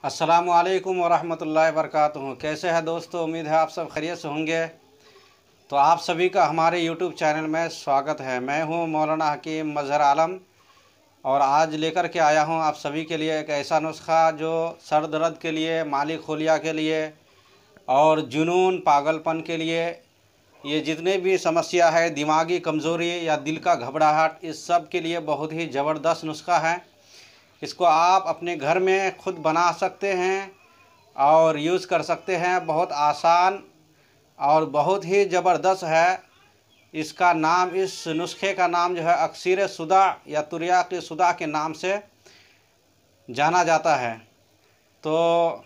अस्सलामुअलैकुम वरहमतुल्लाहि वबरकातुहू। कैसे हैं दोस्तों, उम्मीद है आप सब खैरियत से होंगे। तो आप सभी का हमारे YouTube चैनल में स्वागत है। मैं हूं मौलाना हकीम मज़हर आलम और आज लेकर के आया हूं आप सभी के लिए एक ऐसा नुस्खा जो सर दर्द के लिए, माली खोलिया के लिए और जुनून पागलपन के लिए, ये जितने भी समस्या है, दिमागी कमज़ोरी या दिल का घबराहट, इस सब के लिए बहुत ही ज़बरदस्त नुस्खा है। इसको आप अपने घर में खुद बना सकते हैं और यूज़ कर सकते हैं। बहुत आसान और बहुत ही ज़बरदस्त है। इसका नाम, इस नुस्खे का नाम जो है अक्सीर सुदा या तुरियाक सुदा के नाम से जाना जाता है। तो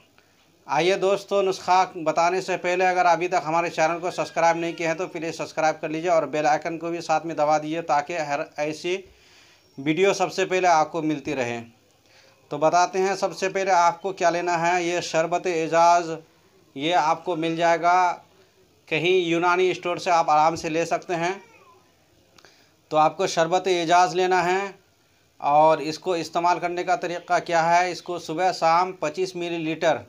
आइए दोस्तों, नुस्खा बताने से पहले अगर अभी तक हमारे चैनल को सब्सक्राइब नहीं किए हैं तो प्लीज़ सब्सक्राइब कर लीजिए और बेल आइकन को भी साथ में दबा दीजिए ताकि हर ऐसी वीडियो सबसे पहले आपको मिलती रहे। तो बताते हैं, सबसे पहले आपको क्या लेना है। ये शरबत एजाज़, ये आपको मिल जाएगा कहीं यूनानी स्टोर से, आप आराम से ले सकते हैं। तो आपको शरबत एजाज़ लेना है और इसको इस्तेमाल करने का तरीक़ा क्या है। इसको सुबह शाम 25 मिलीलीटर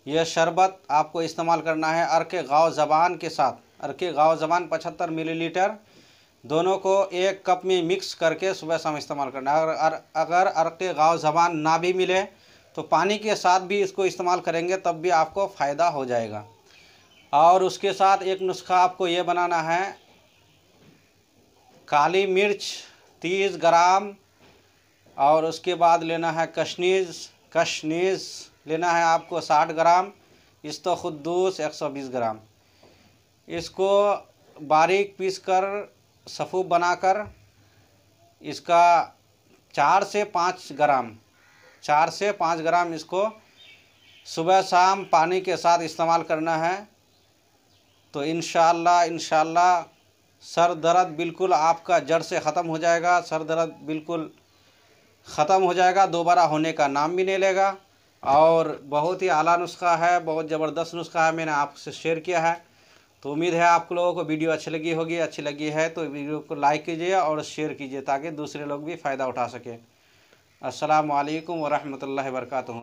यह शरबत आपको इस्तेमाल करना है अर्क़ गाव ज़बान के साथ। अर्क़ गाव ज़बान 75 मिलीलीटर, दोनों को एक कप में मिक्स करके सुबह शाम इस्तेमाल करना है। अगर अर्क़ गाव ज़बान ना भी मिले तो पानी के साथ भी इसको इस्तेमाल करेंगे तब भी आपको फ़ायदा हो जाएगा। और उसके साथ एक नुस्खा आपको ये बनाना है, काली मिर्च 30 ग्राम और उसके बाद लेना है कशनीज़ लेना है आपको 60 ग्राम, इस्तख़ुद्दूस 120 ग्राम। इसको बारीक पीस कर सफ़ूफ बनाकर इसका 4 से 5 ग्राम इसको सुबह शाम पानी के साथ इस्तेमाल करना है। तो इंशाअल्लाह सर दर्द बिल्कुल आपका जड़ से ख़त्म हो जाएगा। सर दर्द बिल्कुल ख़त्म हो जाएगा, दोबारा होने का नाम भी नहीं लेगा। और बहुत ही आला नुस्खा है, बहुत ज़बरदस्त नुस्खा है, मैंने आपसे शेयर किया है। तो उम्मीद है आप लोगों को वीडियो अच्छी लगी होगी। अच्छी लगी है तो वीडियो को लाइक कीजिए और शेयर कीजिए ताकि दूसरे लोग भी फ़ायदा उठा सकें। अस्सलामु अलैकुम वरहमतुल्लाहि वबरकातुहू।